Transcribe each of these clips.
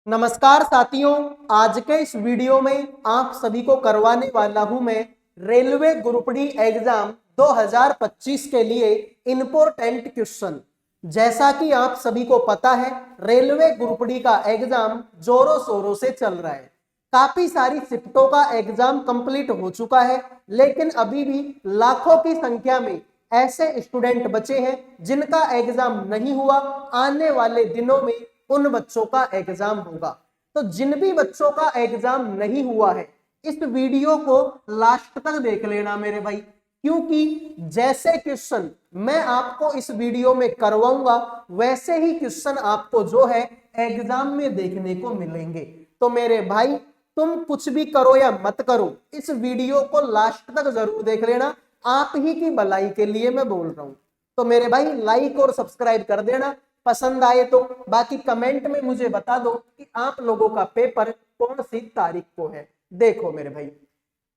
नमस्कार साथियों, आज के इस वीडियो में आप सभी को करवाने वाला हूं मैं रेलवे ग्रुप डी एग्जाम 2025 के लिए इंपॉर्टेंट क्वेश्चन। जैसा कि आप सभी को पता है, रेलवे ग्रुप डी का एग्जाम जोरों शोरों से चल रहा है। काफी सारी शिफ्टों का एग्जाम कंप्लीट हो चुका है, लेकिन अभी भी लाखों की संख्या में ऐसे स्टूडेंट बचे हैं जिनका एग्जाम नहीं हुआ। आने वाले दिनों में उन बच्चों का एग्जाम होगा। तो जिन भी बच्चों का एग्जाम नहीं हुआ है, इस वीडियो को लास्ट तक देख लेना मेरे भाई, क्योंकि जैसे क्वेश्चन मैं आपको इस वीडियो में करवाऊंगा वैसे ही क्वेश्चन आपको जो है एग्जाम में देखने को मिलेंगे। तो मेरे भाई, तुम कुछ भी करो या मत करो, इस वीडियो को लास्ट तक जरूर देख लेना। आप ही की भलाई के लिए मैं बोल रहा हूं। तो मेरे भाई, लाइक और सब्सक्राइब कर देना पसंद आए तो। बाकी कमेंट में मुझे बता दो कि आप लोगों का पेपर कौन सी तारीख को है। देखो मेरे भाई,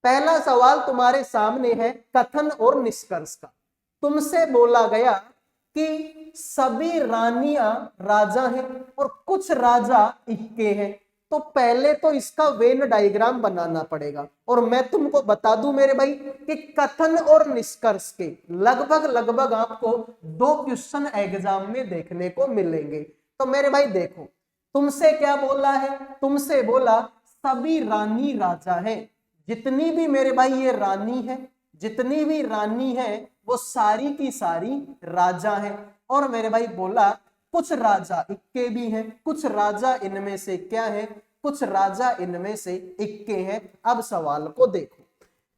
पहला सवाल तुम्हारे सामने है कथन और निष्कर्ष का। तुमसे बोला गया कि सभी रानियां राजा हैं और कुछ राजा इक्के हैं। तो पहले तो इसका वेन डायग्राम बनाना पड़ेगा। और मैं तुमको बता दूं मेरे भाई कि कथन और निष्कर्ष के लगभग लगभग आपको 2 क्वेश्चन एग्जाम में देखने को मिलेंगे। तो मेरे भाई देखो, तुमसे क्या बोला है? तुमसे बोला सभी रानी राजा है। जितनी भी मेरे भाई ये रानी है, जितनी भी रानी है वो सारी की सारी राजा है। और मेरे भाई बोला कुछ राजा इक्के भी हैं, कुछ राजा इनमें से क्या है? कुछ राजा इनमें से इक्के हैं। अब सवाल को देखो,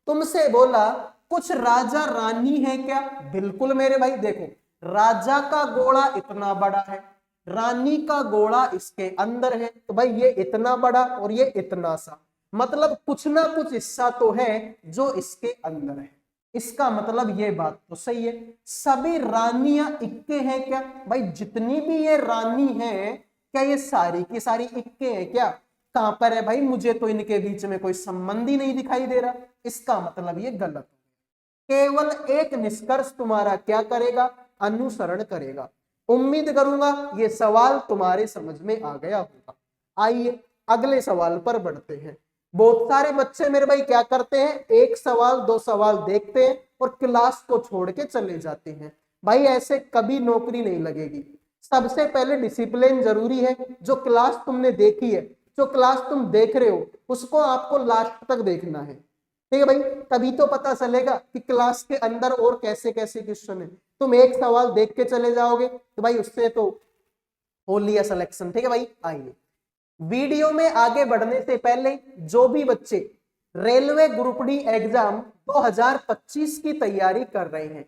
तुमसे बोला कुछ राजा रानी है क्या? बिल्कुल मेरे भाई, देखो राजा का गोला इतना बड़ा है, रानी का गोला इसके अंदर है। तो भाई ये इतना बड़ा और ये इतना सा, मतलब कुछ ना कुछ हिस्सा तो है जो इसके अंदर है। इसका मतलब ये बात तो सही है। सभी रानियां इक्के हैं क्या? भाई जितनी भी ये रानी है, क्या ये सारी की सारी इक्के हैं क्या? कहां पर है भाई? मुझे तो इनके बीच में कोई संबंध ही नहीं दिखाई दे रहा। इसका मतलब ये गलत है। केवल एक निष्कर्ष तुम्हारा क्या करेगा? अनुसरण करेगा। उम्मीद करूंगा ये सवाल तुम्हारे समझ में आ गया होगा। आइए अगले सवाल पर बढ़ते हैं। बहुत सारे बच्चे मेरे भाई क्या करते हैं, एक सवाल 2 सवाल देखते हैं और क्लास को छोड़ के चले जाते हैं। भाई ऐसे कभी नौकरी नहीं लगेगी। सबसे पहले डिसिप्लिन जरूरी है। जो क्लास तुमने देखी है, जो क्लास तुम देख रहे हो, उसको आपको लास्ट तक देखना है। ठीक है भाई, तभी तो पता चलेगा कि क्लास के अंदर और कैसे कैसे क्वेश्चन है। तुम एक सवाल देख के चले जाओगे तो भाई उससे तो हो लिया सिलेक्शन। ठीक है भाई, आइए वीडियो में आगे बढ़ने से पहले जो भी बच्चे रेलवे ग्रुप डी एग्जाम 2025 की तैयारी कर रहे हैं,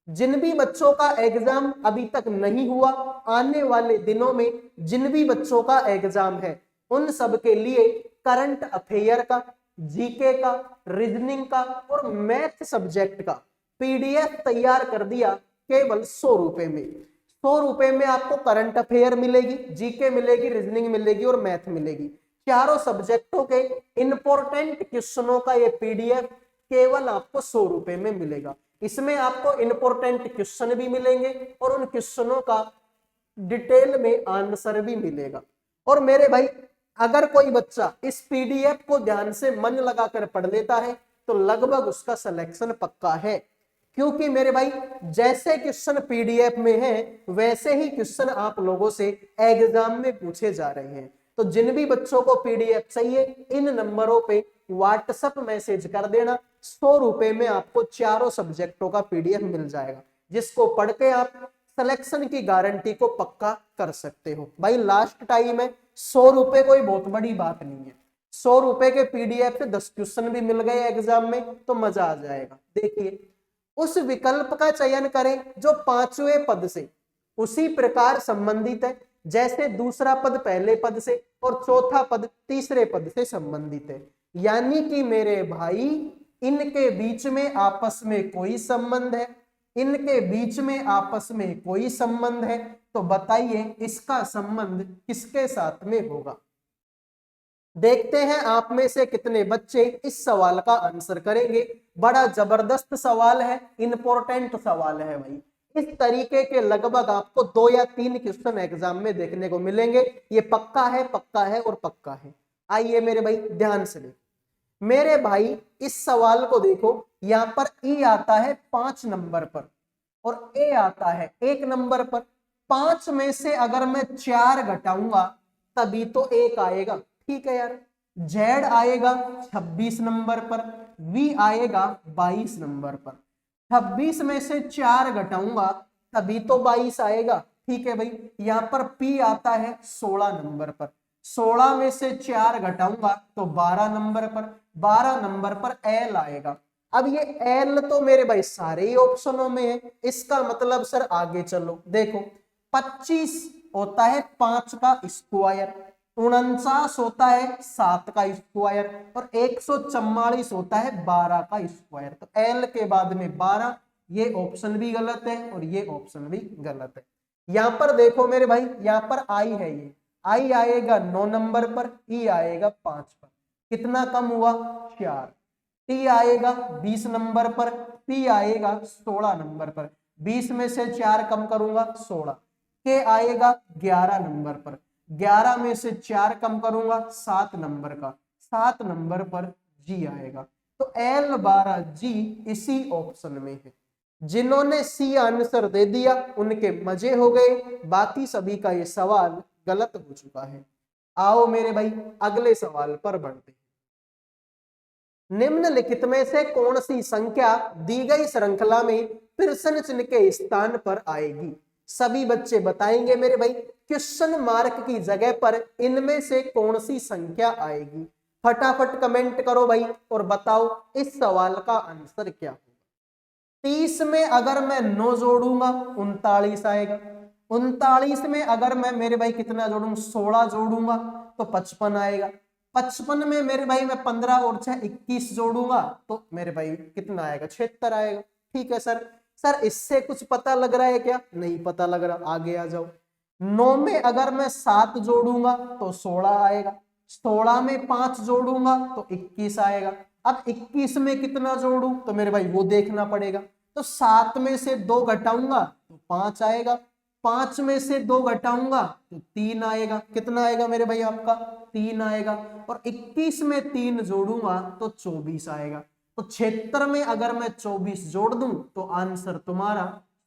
जिन भी बच्चों का एग्जाम अभी तक नहीं हुआ, आने वाले दिनों में जिन भी बच्चों का एग्जाम है, उन सब के लिए करंट अफेयर का, जीके का, रीजनिंग का और मैथ सब्जेक्ट का पीडीएफ तैयार कर दिया केवल 100 रुपए में। 100 रुपए में आपको करंट अफेयर मिलेगी, जीके मिलेगी, रीजनिंग मिलेगी और मैथ मिलेगी। चारों सब्जेक्टों के इंपॉर्टेंट क्वेश्चनों का ये पीडीएफ केवल आपको 100 रुपए में मिलेगा। इसमें आपको इंपॉर्टेंट क्वेश्चन भी मिलेंगे और उन क्वेश्चनों का डिटेल में आंसर भी मिलेगा। और मेरे भाई, अगर कोई बच्चा इस पीडीएफ को ध्यान से मन लगाकर पढ़ लेता है तो लगभग उसका सिलेक्शन पक्का है। क्योंकि मेरे भाई, जैसे क्वेश्चन पीडीएफ में है वैसे ही क्वेश्चन आप लोगों से एग्जाम में पूछे जा रहे हैं। तो जिन भी बच्चों को पीडीएफ चाहिए, इन नंबरों पे व्हाट्सएप मैसेज कर देना। 100 रुपए में आपको चारों सब्जेक्टों का पीडीएफ मिल जाएगा, जिसको पढ़ के आप सिलेक्शन की गारंटी को पक्का कर सकते हो। भाई लास्ट टाइम है, 100 रुपए कोई बहुत बड़ी बात नहीं है। 100 रुपए के पीडीएफ से 10 क्वेश्चन भी मिल गए एग्जाम में तो मजा आ जाएगा। देखिए, उस विकल्प का चयन करें जो 5वें पद से उसी प्रकार संबंधित है जैसे दूसरा पद पहले पद से और चौथा पद तीसरे पद से संबंधित है। यानी कि मेरे भाई, इनके बीच में आपस में कोई संबंध है, इनके बीच में आपस में कोई संबंध है। तो बताइए इसका संबंध किसके साथ में होगा? देखते हैं आप में से कितने बच्चे इस सवाल का आंसर करेंगे। बड़ा जबरदस्त सवाल है, इंपॉर्टेंट सवाल है भाई। इस तरीके के लगभग आपको 2 या 3 क्वेश्चन एग्जाम में देखने को मिलेंगे। ये पक्का है, पक्का है और पक्का है। आइए मेरे भाई ध्यान से देखो मेरे भाई, इस सवाल को देखो, यहां पर ई आता है 5 नंबर पर और ए आता है 1 नंबर पर। 5 में से अगर मैं 4 घटाऊंगा तभी तो 1 आएगा, ठीक है यार। जेड आएगा 26 नंबर पर, वी आएगा 22 नंबर पर। 26 में से 4 घटाऊंगा तभी तो 22 आएगा, ठीक है भाई। यहां पर पी आता है 16 नंबर पर, 16 में से 4 घटाऊंगा तो 12 नंबर पर, 12 नंबर पर एल आएगा। अब ये एल तो मेरे भाई सारे ही ऑप्शनों में है, इसका मतलब सर आगे चलो देखो, 25 होता है 5 का स्क्वायर, 49 होता है 7 का स्क्वायर और 144 होता है 12 का स्क्वायर। तो एल के बाद में 12, ये ऑप्शन भी गलत है और ये ऑप्शन भी गलत है। यहां पर देखो मेरे भाई, यहां पर आई है, ये आई आएगा 9 नंबर पर, ई आएगा 5 पर। कितना कम हुआ? 4। टी आएगा 20 नंबर पर, पी आएगा 16 नंबर पर। 20 में से 4 कम करूंगा 16। के आएगा 11 नंबर पर, 11 में से 4 कम करूंगा 7 नंबर का, 7 नंबर पर जी आएगा। तो L12 जी इसी ऑप्शन में है। जिन्होंने सी आंसर दे दिया उनके मजे हो गए, बाकी सभी का ये सवाल गलत हो चुका है। आओ मेरे भाई अगले सवाल पर बढ़ते हैं। निम्नलिखित में से कौन सी संख्या दी गई श्रृंखला में प्रश्न चिन्ह के स्थान पर आएगी? सभी बच्चे बताएंगे मेरे भाई, क्वेश्चन मार्क की जगह पर इनमें से कौन सी संख्या आएगी? फटाफट कमेंट करो भाई और बताओ इस सवाल का आंसर क्या होगा। 30 में अगर मैं 9 जोड़ूंगा 39 आएगा। 39 में अगर मैं मेरे भाई कितना जोड़ूंगा? 16 जोड़ूंगा तो 55 आएगा। 55 में मेरे भाई मैं 15 और 6 21 जोड़ूंगा तो मेरे भाई कितना आएगा? 76 आएगा। ठीक है सर। सर इससे कुछ पता लग रहा है क्या? नहीं पता लग रहा, आगे आ जाओ। 9 में अगर मैं 7 जोड़ूंगा तो 16 आएगा। 16 में 5 जोड़ूंगा तो 21 आएगा। अब 21 में कितना जोड़ू तो मेरे भाई वो देखना पड़ेगा। तो 7 में से 2 घटाऊंगा तो 5 आएगा। 5 में से 2 घटाऊंगा तो 3 आएगा। कितना आएगा मेरे भाई आपका? 3 आएगा। और 21 में 3 जोड़ूंगा तो 24 आएगा। तो 76 में अगर मैं 24 जोड़ दूं तो आंसर तुम्हारा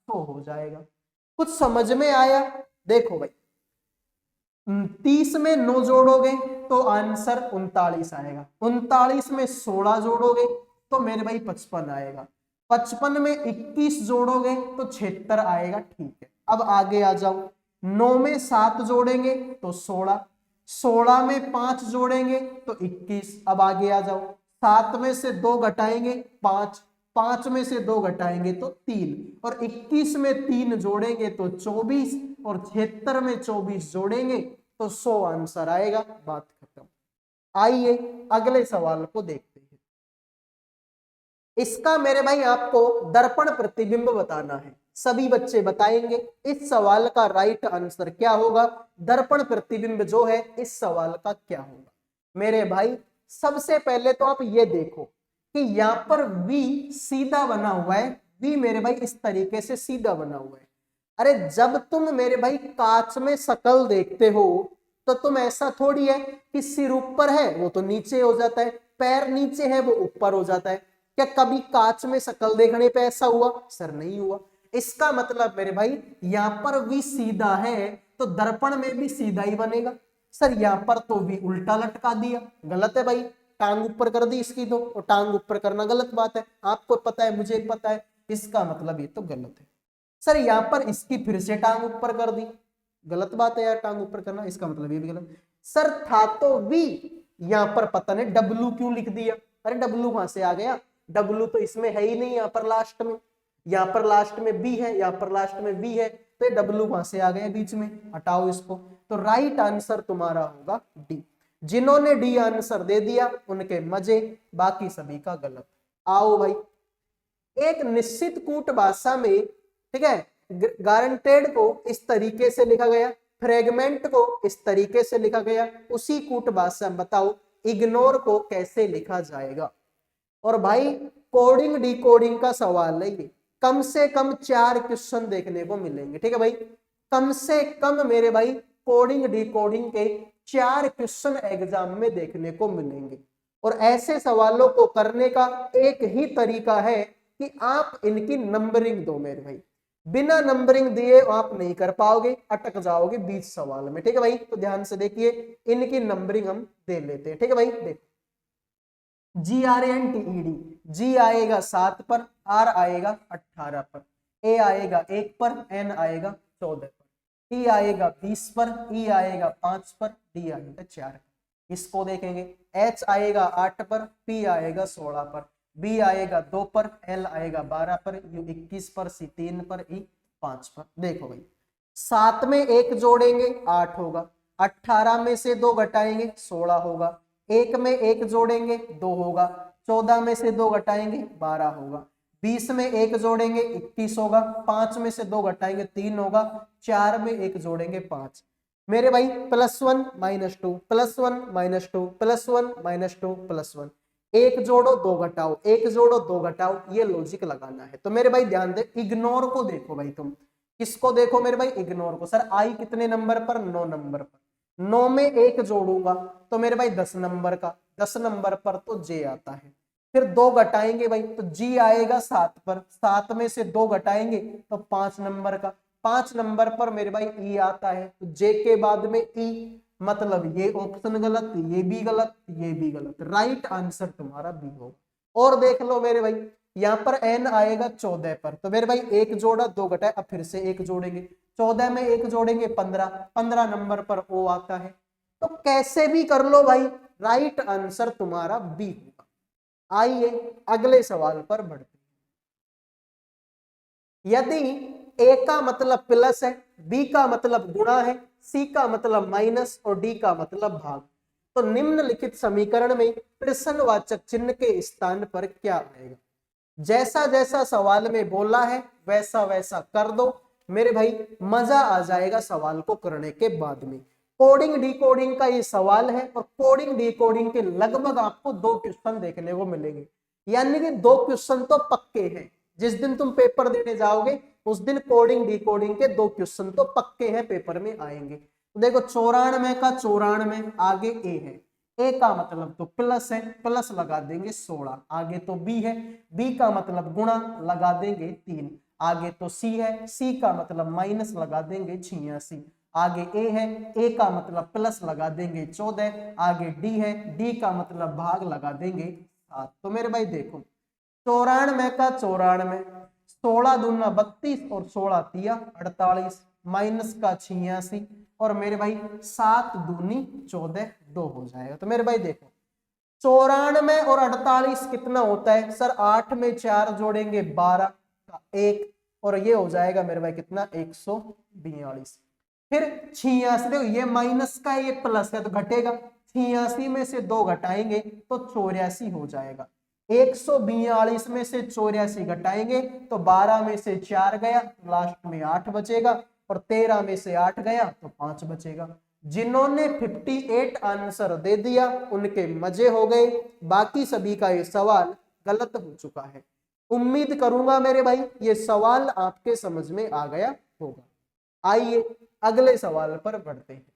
100 हो जाएगा। कुछ समझ में आया? देखो भाई 30 में 9 जोड़ोगे तो आंसर 39 आएगा। 39 में 16 जोड़ोगे तो मेरे भाई 55 आएगा। 55 में 21 जोड़ोगे तो 76 आएगा। ठीक है, अब आगे आ जाओ। 9 में 7 जोड़ेंगे तो 16, 16 में 5 जोड़ेंगे तो 21। अब आगे आ जाओ। 7 में से 2 घटाएंगे 5, 5 में से 2 घटाएंगे तो 3 और 21 में 3 जोड़ेंगे तो 24 और 76 में 24 जोड़ेंगे तो 100 आंसर आएगा। बात खत्म। आइए अगले सवाल को देखते हैं। इसका मेरे भाई आपको दर्पण प्रतिबिंब बताना है। सभी बच्चे बताएंगे इस सवाल का राइट आंसर क्या होगा। दर्पण प्रतिबिंब जो है इस सवाल का क्या होगा मेरे भाई। सबसे पहले तो आप ये देखो कि यहां पर V सीधा बना हुआ है। V मेरे भाई इस तरीके से सीधा बना हुआ है। अरे जब तुम मेरे भाई कांच में शक्ल देखते हो तो तुम ऐसा थोड़ी है कि सिर ऊपर है वो तो नीचे हो जाता है, पैर नीचे है वो ऊपर हो जाता है। क्या कभी कांच में शक्ल देखने पे ऐसा हुआ? सर नहीं हुआ। इसका मतलब मेरे भाई यहां पर V सीधा है तो दर्पण में भी सीधा ही बनेगा। सर यहाँ पर तो भी उल्टा लटका दिया, गलत है भाई। टांग ऊपर कर दी इसकी तो, और टांग ऊपर करना गलत बात है। आपको पता है, मुझे पता है, इसका मतलब ये तो गलत है। सर यहाँ पर इसकी फिर से टांग ऊपर कर दी, गलत बात है यार टांग ऊपर करना, इसका मतलब ये भी गलत। सर था तो वी, यहाँ पर पता नहीं डब्लू क्यों लिख दिया। अरे डब्लू कहां से आ गया? डब्लू तो इसमें है ही नहीं, यहाँ पर लास्ट में, यहाँ पर लास्ट में बी है, यहाँ पर लास्ट में बी है, तो ये डब्लू कहां से आ गया बीच में? हटाओ इसको। तो राइट आंसर तुम्हारा होगा डी। जिन्होंने डी आंसर दे दिया उनके मजे, बाकी सभी का गलत। आओ भाई, एक निश्चित कूट भाषा में, ठीक है, गारंटेड को इस तरीके से लिखा गया, फ्रेगमेंट को इस तरीके से लिखा गया। उसी कूट भाषा में बताओ इग्नोर को कैसे लिखा जाएगा। और भाई कोडिंग डिकोडिंग का सवाल है ये। कम से कम 4 क्वेश्चन देखने को मिलेंगे। ठीक है भाई, कम से कम मेरे भाई कोडिंग डिकोडिंग के 4 क्वेश्चन एग्जाम में देखने को मिलेंगे। और ऐसे सवालों को करने का एक ही तरीका है कि आप इनकी नंबरिंग दो मेरे भाई। बिना नंबरिंग दिए आप नहीं कर पाओगे, अटक जाओगे 20 सवाल में। ठीक है भाई, तो ध्यान से देखिए, इनकी नंबरिंग हम दे लेते हैं। ठीक है भाई, देखो GRNTED, जी आएगा 7 पर, आर आएगा 18 पर, ए आएगा 1 पर, एन आएगा 14 पर, टी आएगा 20 पर, ई आएगा 5 पर, डी आएगा 4 पर। इसको देखेंगे, एच आएगा 8 पर, पी आएगा 16 पर, बी आएगा 2 पर, एल आएगा 12 पर, यू 21 पर, सी 3 पर, ई 5 पर। देखो भाई, 7 में 1 जोड़ेंगे 8 होगा, 18 में से 2 घटाएंगे 16 होगा, 1 में 1 जोड़ेंगे 2 होगा, 14 में से 2 घटाएंगे 12 होगा, 20 में 1 जोड़ेंगे 21 होगा, 5 में से 2 घटाएंगे 3 होगा, 4 में 1 जोड़ेंगे 5। मेरे भाई +1 -2 +1 -2 +1 -2 +1, 1 जोड़ो 2 घटाओ, 1 जोड़ो 2 घटाओ, ये लॉजिक लगाना है। तो मेरे भाई ध्यान दे, इग्नोर को देखो भाई, तुम किसको देखो मेरे भाई, इग्नोर को। सर आई कितने नंबर पर, 9 नंबर पर, 9 में 1 जोड़ूंगा तो मेरे भाई 10 नंबर का, 10 नंबर पर तो जे आता है। फिर 2 घटाएंगे भाई तो जी आएगा 7 पर, 7 में से 2 घटाएंगे तो 5 नंबर का, 5 नंबर पर मेरे भाई ई आता है, तो जे के बाद में ई, मतलब ये ऑप्शन गलत, ये भी गलत, ये भी गलत, राइट आंसर तुम्हारा बी होगा। और देख लो मेरे भाई, यहाँ पर एन आएगा 14 पर, तो मेरे भाई 1 जोड़ा 2 घटाए, अब फिर से 1 जोड़ेंगे, 14 में 1 जोड़ेंगे 15, 15 नंबर पर ओ आता है। तो कैसे भी कर लो भाई, राइट आंसर तुम्हारा बी होगा। आइए अगले सवाल पर बढ़ते हैं। यदि ए का मतलब प्लस है, बी का मतलब गुणा है, सी का मतलब माइनस और डी का मतलब भाग, तो निम्नलिखित समीकरण में प्रश्नवाचक चिन्ह के स्थान पर क्या आएगा? जैसा जैसा सवाल में बोला है वैसा वैसा कर दो मेरे भाई, मजा आ जाएगा सवाल को करने के बाद में। कोडिंग डिकोडिंग का ये सवाल है और कोडिंग डिकोडिंग के लगभग आपको 2 क्वेश्चन देखने को मिलेंगे, यानी कि 2 क्वेश्चन तो पक्के हैं। जिस दिन तुम पेपर देने जाओगे उस दिन कोडिंग डिकोडिंग के 2 क्वेश्चन तो पक्के हैं, पेपर में आएंगे। तो देखो 94 का 94, आगे ए है, ए का मतलब तो प्लस है, प्लस लगा देंगे 16, आगे तो बी है, बी का मतलब गुणा लगा देंगे 3, आगे तो सी है, सी का मतलब माइनस लगा देंगे 86, आगे ए है, ए का मतलब प्लस लगा देंगे 14, आगे डी है, डी का मतलब भाग लगा देंगे 7। तो मेरे भाई देखो 94 का 94, 16 दूना 32 और 16 तिया 48, माइनस का 86 और मेरे भाई 7 दूनी 14, 2 हो जाएगा। तो मेरे भाई देखो 94 और 48 कितना होता है सर, 8 में 4 जोड़ेंगे 12 का 1 और ये हो जाएगा मेरे भाई कितना 142। फिर 86, देखो ये माइनस का ये प्लस है तो घटेगा, 86 में से 2 घटाएंगे तो 84 हो जाएगा, 142 में से 84 घटाएंगे तो 12 में से 4 गया, लास्ट में 8 बचेगा और 13 में से 8 गया तो 5 बचेगा। जिन्होंने 58 आंसर दे दिया उनके मजे हो गए, बाकी सभी का ये सवाल गलत हो चुका है। उम्मीद करूंगा मेरे भाई ये सवाल आपके समझ में आ गया होगा। आइए अगले सवाल पर बढ़ते हैं।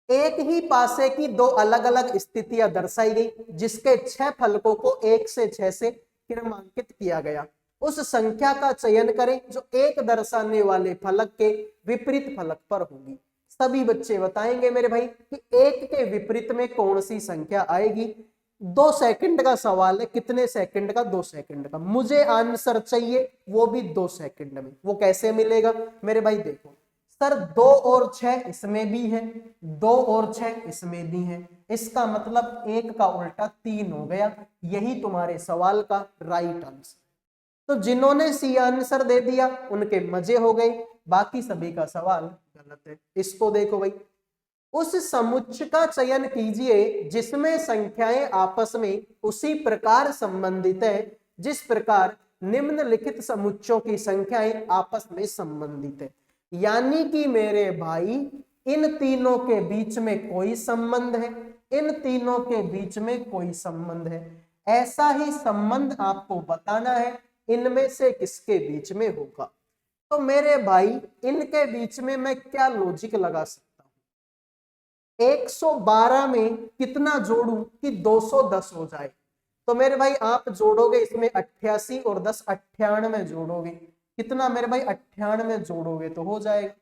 एक ही पासे की 2 अलग अलग स्थितियां दर्शाई गई जिसके 6 फलकों को 1 से 6 से क्रमांकित किया गया। उस संख्या का चयन करें जो एक दर्शाने वाले फलक के विपरीत फलक पर होगी। सभी बच्चे बताएंगे मेरे भाई कि 1 के विपरीत में कौन सी संख्या आएगी। 2 सेकंड का सवाल है, कितने सेकंड का? 2 सेकंड का। मुझे आंसर चाहिए वो भी 2 सेकंड में। वो कैसे मिलेगा मेरे भाई? देखो सर 2 और 6 इसमें भी है, 2 और 6 इसमें भी है, इसका मतलब 1 का उल्टा 3 हो गया। यही तुम्हारे सवाल का राइट आंसर। तो जिन्होंने सी आंसर दे दिया उनके मजे हो गए, बाकी सभी का सवाल गलत है। इसको देखो भाई, उस समुच्चय का चयन कीजिए जिसमें संख्याएं आपस में उसी प्रकार संबंधित है जिस प्रकार निम्नलिखित समुच्चयों की संख्याएं आपस में संबंधित है। यानी कि मेरे भाई इन तीनों के बीच में कोई संबंध है, इन तीनों के बीच में कोई संबंध है। ऐसा ही संबंध आपको बताना है, इनमें से किसके बीच में होगा। तो मेरे भाई इनके बीच में मैं क्या लॉजिक लगा सकता हूं, 112 में कितना जोड़ूं कि 210 हो जाए। तो मेरे भाई आप जोड़ोगे इसमें 88 और 10 98 जोड़ोगे, कितना मेरे भाई 98 जोड़ोगे तो हो जाएगा।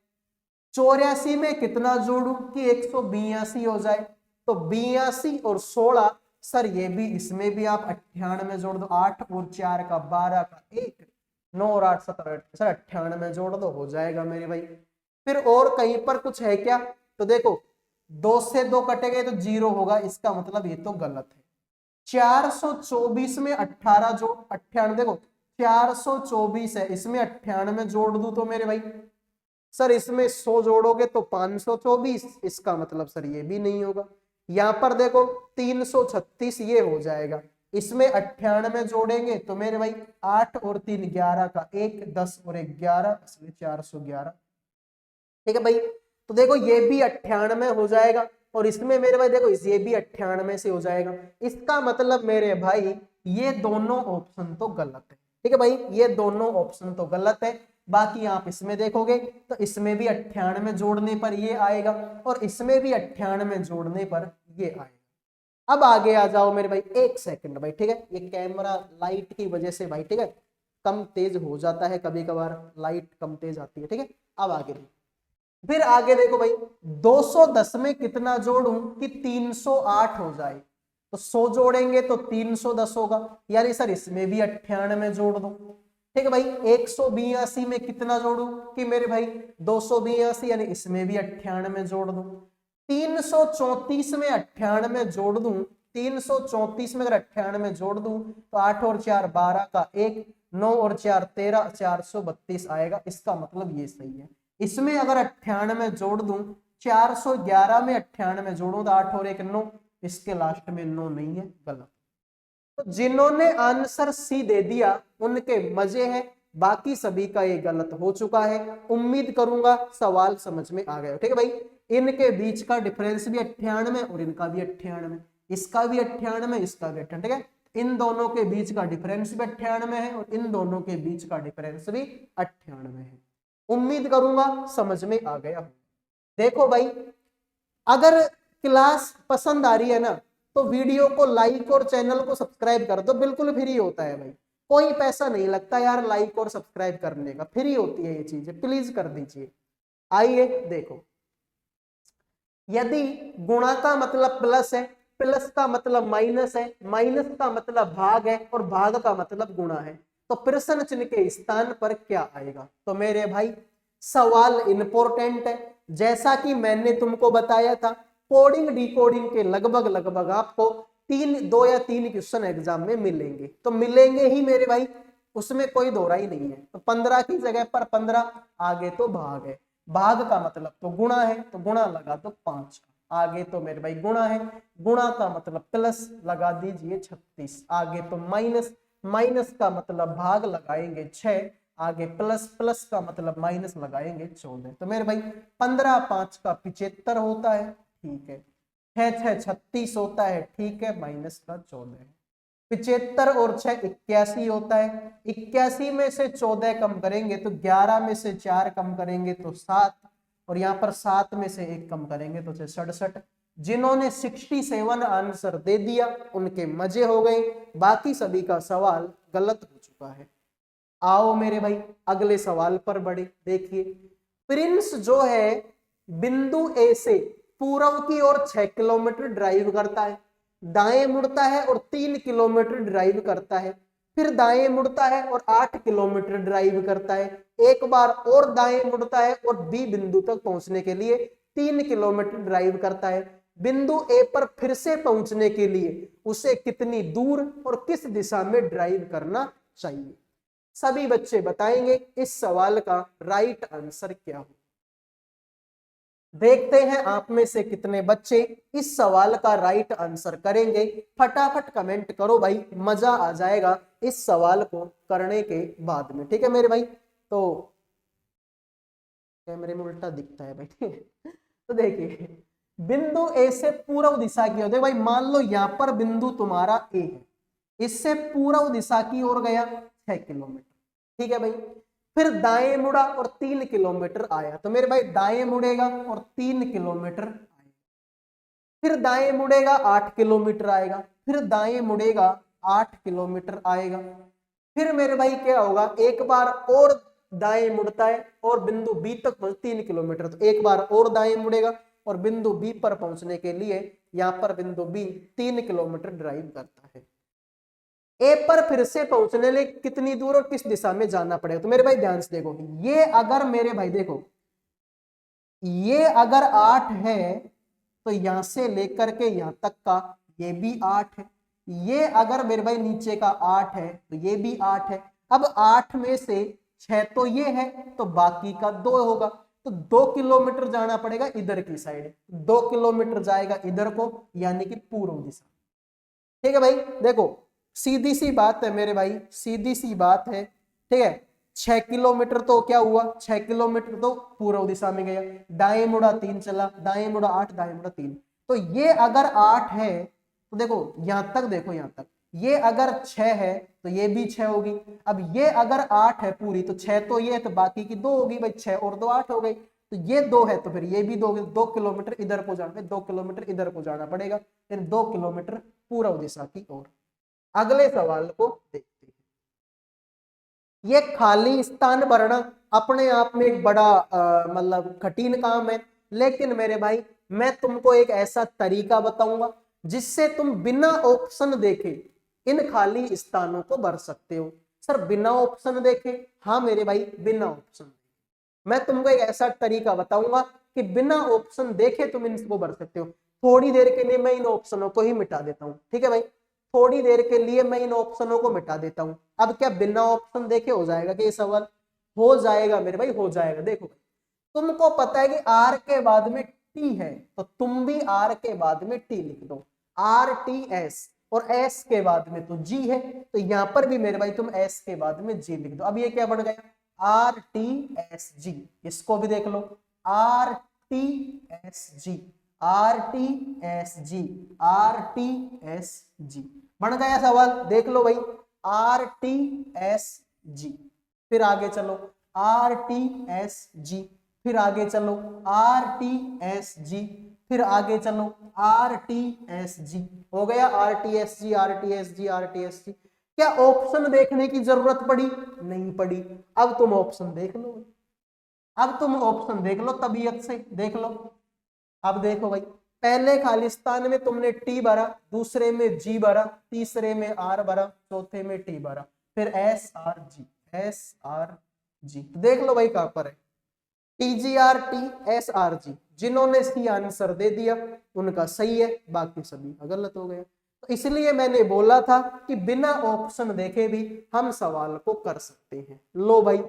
84 में कितना जोड़ू कि 182 हो जाए, तो 82 और 16 सर ये भी, इसमें भी आप 98 जोड़ दो, 8 और 4 का 12 का 1, 9 और 8 17 सर 98 जोड़ दो हो जाएगा मेरे भाई। फिर और कहीं पर कुछ है क्या, तो देखो 2 से 2 कटे गए तो 0 होगा, इसका मतलब ये तो गलत है। 424 में 18 जोड़ 98, देखो 424 है, इसमें 98 जोड़ दू तो मेरे भाई सर इसमें 100 जोड़ोगे तो 524, इसका मतलब सर ये भी नहीं होगा। यहां पर देखो 336 ये हो जाएगा, इसमें 98 जोड़ेंगे तो मेरे भाई 8 और 3 11 का 1, 10 और 1 11, इसलिए 411। ठीक है भाई, तो देखो ये भी 98 हो जाएगा और इसमें मेरे भाई देखो ये भी 98 से हो जाएगा। इसका मतलब मेरे भाई ये दोनों ऑप्शन तो गलत है। ठीक है भाई, ये दोनों ऑप्शन तो गलत है। बाकी आप इसमें देखोगे तो इसमें भी 98 जोड़ने पर ये आएगा और इसमें भी 98 जोड़ने पर ये आएगा। अब आगे आ जाओ मेरे भाई, एक सेकंड भाई, ठीक है, ये कैमरा लाइट की वजह से भाई, ठीक है, कम तेज हो जाता है, कभी कभार लाइट कम तेज आती है। ठीक है, अब आगे देखो, फिर आगे देखो भाई 210 में कितना जोड़ूं कि 308 हो जाए, तो 100 जोड़ेंगे तो 310 होगा, यानी सर इसमें भी 98 जोड़ दो। ठीक है भाई, 182 में कितना जोड़ू कि मेरे भाई 282, यानी इसमें भी 98 जोड़ दो। 334 में 98 जोड़ दूं, 334 में अगर 98 जोड़ दूं तो 8 और 4 12 का 1, 9 और 4 13, 432 आएगा, इसका मतलब ये सही है। इसमें अगर 98 जोड़ दूं, 411 में 98 जोड़ूं तो 8 और 1 9, इसके लास्ट में 9 नहीं है, गलत। तो जिन्होंने आंसर सी दे दिया उनके मजे हैं, बाकी सभी का ये गलत हो चुका है। उम्मीद करूंगा सवाल समझ में आ गया। ठीक है भाई, इनके बीच का डिफरेंस भी 98 और इनका भी 98, इसका भी 98, इसका भी 98। ठीक है, इन दोनों के बीच का डिफरेंस भी 98 है और इन दोनों के बीच का डिफरेंस भी 98 है। उम्मीद करूंगा समझ में आ गया। देखो भाई, अगर क्लास पसंद आ रही है ना तो वीडियो को लाइक और चैनल को सब्सक्राइब कर दो, बिल्कुल फ्री होता है भाई, कोई पैसा नहीं लगता यार लाइक और सब्सक्राइब करने का, फ्री होती है ये चीजें, प्लीज कर दीजिए। आइए देखो, यदि गुणा का मतलब प्लस है, प्लस का मतलब माइनस है, माइनस का मतलब भाग है और भाग का मतलब गुणा है, तो प्रश्न चिन्ह के स्थान पर क्या आएगा। तो मेरे भाई सवाल इंपॉर्टेंट है, जैसा कि मैंने तुमको बताया था, कोडिंग डिकोडिंग के लगभग लगभग आपको 2 या 3 क्वेश्चन एग्जाम में मिलेंगे, तो मिलेंगे ही मेरे भाई, उसमें कोई दोहरा ही नहीं है। तो 15 की जगह पर 15, आगे तो भाग है, भाग का मतलब तो गुणा है, तो गुणा लगा दो 5 का, आगे तो मेरे भाई गुणा है, गुणा का मतलब प्लस लगा दीजिए 36, आगे तो माइनस, माइनस का मतलब भाग लगाएंगे 6, आगे प्लस, प्लस का मतलब माइनस लगाएंगे 14। तो मेरे भाई 15 5 का 75 होता है, ठीक है, 6 6 36 होता है, ठीक है, माइनस का 14 है, 75 और 6 81 होता है, 81 में से 14 कम करेंगे तो 11 में से 4 कम करेंगे तो 7, और यहाँ पर 7 में से 1 कम करेंगे तो 67। जिन्होंने 67 आंसर दे दिया उनके मजे हो गए, बाकी सभी का सवाल गलत हो चुका है। आओ मेरे भाई अगले सवाल पर बढ़े। देखिए, प्रिंस जो है बिंदु ए से पूर्व की ओर 6 किलोमीटर ड्राइव करता है, दाएं मुड़ता है और 3 किलोमीटर ड्राइव करता है, फिर दाएं मुड़ता है और 8 किलोमीटर ड्राइव करता है, एक बार और दाएं मुड़ता है और बी बिंदु तक पहुंचने के लिए 3 किलोमीटर ड्राइव करता है। बिंदु ए पर फिर से पहुंचने के लिए उसे कितनी दूर और किस दिशा में ड्राइव करना चाहिए। सभी बच्चे बताएंगे इस सवाल का राइट आंसर क्या हो। देखते हैं आप में से कितने बच्चे इस सवाल का राइट आंसर करेंगे। फटाफट कमेंट करो भाई, मजा आ जाएगा इस सवाल को करने के बाद में। ठीक है मेरे भाई, तो कैमरे में उल्टा दिखता है भाई, ठीक है। तो देखिए, बिंदु ए से पूर्व दिशा की होती है भाई, मान लो यहां पर बिंदु तुम्हारा ए है, इससे पूर्व दिशा की ओर गया 6 किलोमीटर, ठीक है भाई। फिर दाएं मुड़ा और 3 किलोमीटर आया, तो मेरे भाई दाएं मुड़ेगा और 3 किलोमीटर आएगा। फिर दाएं मुड़ेगा 8 किलोमीटर आएगा, फिर दाएं मुड़ेगा 8 किलोमीटर आएगा। फिर मेरे भाई क्या होगा, एक बार और दाएं मुड़ता है और बिंदु बी तक पहुंच 3 किलोमीटर, तो एक बार और दाएं मुड़ेगा और बिंदु बी पर पहुंचने के लिए यहां पर बिंदु बी 3 किलोमीटर ड्राइव करता है। ए पर फिर से पहुंचने लिए कितनी दूर और किस दिशा में जाना पड़ेगा, तो मेरे भाई ध्यान से देखो, ये अगर मेरे भाई देखो, ये अगर 8 है तो यहां से लेकर के यहां तक का ये भी 8 है, ये अगर मेरे भाई नीचे का 8 है तो ये भी 8 है। अब 8 में से 6 तो ये है, तो बाकी का 2 होगा, तो 2 किलोमीटर जाना पड़ेगा इधर की साइड, 2 किलोमीटर जाएगा इधर को, यानी कि पूर्व दिशा। ठीक है भाई, देखो सीधी सी बात है मेरे भाई, सीधी सी बात है, ठीक है। 6 किलोमीटर तो क्या हुआ, 6 किलोमीटर तो पूर्व दिशा में गया, दाएं मुड़ा 3 चला, दाएं मुड़ा 8, दाएं मुड़ा 3, तो ये अगर 8 है तो देखो यहां तक, देखो यहां तक, ये अगर 6 है तो ये भी 6 होगी। अब ये अगर 8 है पूरी, तो 6 तो ये है, तो बाकी की 2 होगी भाई, 6 और 2 8 हो गई, तो ये 2 है तो फिर ये भी 2, 2 किलोमीटर इधर को जाना, 2 किलोमीटर इधर को जाना पड़ेगा, फिर 2 किलोमीटर पूर्व दिशा की ओर। अगले सवाल को देखते हैं। ये खाली स्थान भरना अपने आप में एक बड़ा मतलब कठिन काम है, लेकिन मेरे भाई मैं तुमको एक ऐसा तरीका बताऊंगा जिससे तुम बिना ऑप्शन देखे इन खाली स्थानों को भर सकते हो। सर बिना ऑप्शन देखे? हाँ मेरे भाई बिना ऑप्शन। मैं तुमको एक ऐसा तरीका बताऊंगा कि बिना ऑप्शन देखे तुम इनको भर सकते हो। थोड़ी देर के लिए मैं इन ऑप्शनों को ही मिटा देता हूँ, ठीक है भाई, थोड़ी देर के लिए मैं इन ऑप्शनों को मिटा देता हूं। अब क्या बिना ऑप्शन देखे हो जाएगा कि ये सवाल? हो जाएगा मेरे भाई, हो जाएगा। देखो तुमको पता है कि आर के बाद में टी है, तो तुम भी आर के बाद में टी लिख दो, आर टी एस, और एस के बाद में तो जी है, तो यहां पर भी मेरे भाई तुम एस के बाद में जी लिख दो। अब ये क्या बन गया, आर टी एस जी, इसको भी देख लो, R T S G, R T S G, R T S G, बन गया सवाल, देख लो भाई, आर टी एस जी। फिर आगे चलो, आर टी एस जी, फिर आगे चलो, आर टी एस जी, फिर आगे चलो, आर टी एस जी। हो गया are T S G, R T S G, R T S जी। क्या ऑप्शन देखने की जरूरत पड़ी? नहीं पड़ी। अब तुम ऑप्शन देख लो, अब तुम ऑप्शन देख लो, तबीयत से देख लो। अब देखो भाई, पहले खालिस्तान में तुमने टी भरा, दूसरे में जी भरा, तीसरे में आर भरा, चौथे में टी भरा, फिर S R G, S R G. तो देख लो भाई कहां पर है, T G R T S R G. जिन्होंने इसकी आंसर दे दिया उनका सही है, बाकी सभी का गलत हो गया। तो इसलिए मैंने बोला था कि बिना ऑप्शन देखे भी हम सवाल को कर सकते हैं। लो भाई,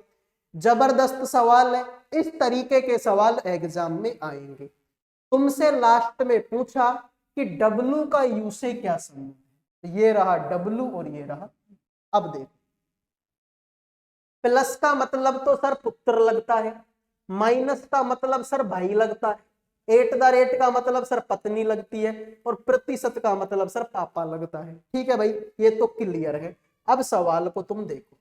जबरदस्त सवाल है, इस तरीके के सवाल एग्जाम में आएंगे। तुमसे लास्ट में पूछा कि डब्लू का यू से क्या संबंध है, तो ये रहा डब्लू और ये रहा। अब देखो, प्लस का मतलब तो सर पुत्र लगता है, माइनस का मतलब सर भाई लगता है, एट द रेट का मतलब सर पत्नी लगती है, और प्रतिशत का मतलब सर पापा लगता है। ठीक है भाई, ये तो क्लियर है। अब सवाल को तुम देखो,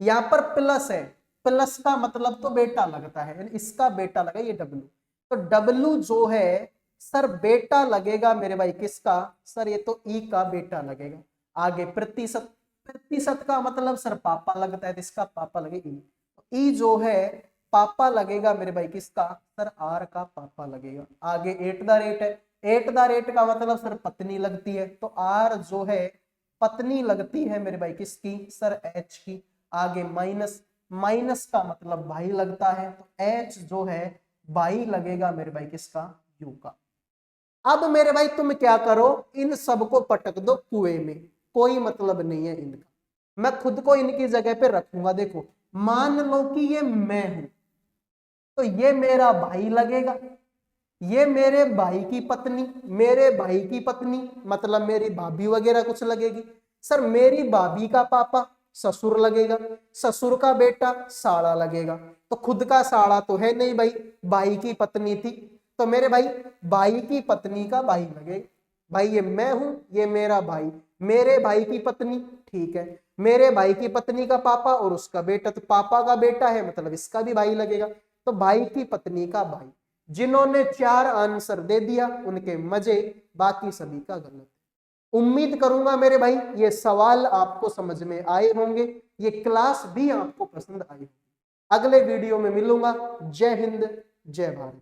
यहां पर प्लस है, प्लस का मतलब तो बेटा लगता है, इसका बेटा लगा ये डब्लू, तो डब्लू जो है सर बेटा लगेगा मेरे भाई किसका, सर ये तो ई का बेटा लगेगा। आगे प्रतिशत, प्रतिशत का मतलब सर पापा लगता है, तो इसका पापा लगे ई, ई जो है पापा लगेगा मेरे भाई किसका, सर आर का पापा लगेगा। आगे एट द रेट है, एट द रेट का मतलब सर पत्नी लगती है, तो आर जो है पत्नी लगती है मेरे भाई किसकी, सर एच की। आगे माइनस, माइनस का मतलब भाई लगता है, तो एच जो है भाई लगेगा मेरे भाई किसका, यू का। अब मेरे भाई तुम क्या करो, इन सबको पटक दो कुएं में, कोई मतलब नहीं है इनका, मैं खुद को इनकी जगह पे रखूंगा। देखो मान लो कि ये मैं हूं, तो ये मेरा भाई लगेगा, ये मेरे भाई की पत्नी, मेरे भाई की पत्नी मतलब मेरी भाभी वगैरह कुछ लगेगी। सर मेरी भाभी का पापा ससुर लगेगा, ससुर का बेटा साला लगेगा, तो खुद का साला तो है नहीं भाई, भाई की पत्नी थी, तो मेरे भाई भाई की पत्नी का भाई लगेगा। भाई ये मैं हूं, ये मेरा भाई, मेरे भाई की पत्नी, ठीक है, मेरे भाई की पत्नी का पापा और उसका बेटा, तो पापा का बेटा है मतलब इसका भी भाई लगेगा, तो भाई की पत्नी का भाई। जिन्होंने 4 आंसर दे दिया उनके मजे, बाकी सभी का गलत। उम्मीद करूंगा मेरे भाई ये सवाल आपको समझ में आए होंगे, ये क्लास भी आपको पसंद आई। अगले वीडियो में मिलूंगा। जय हिंद, जय भारत।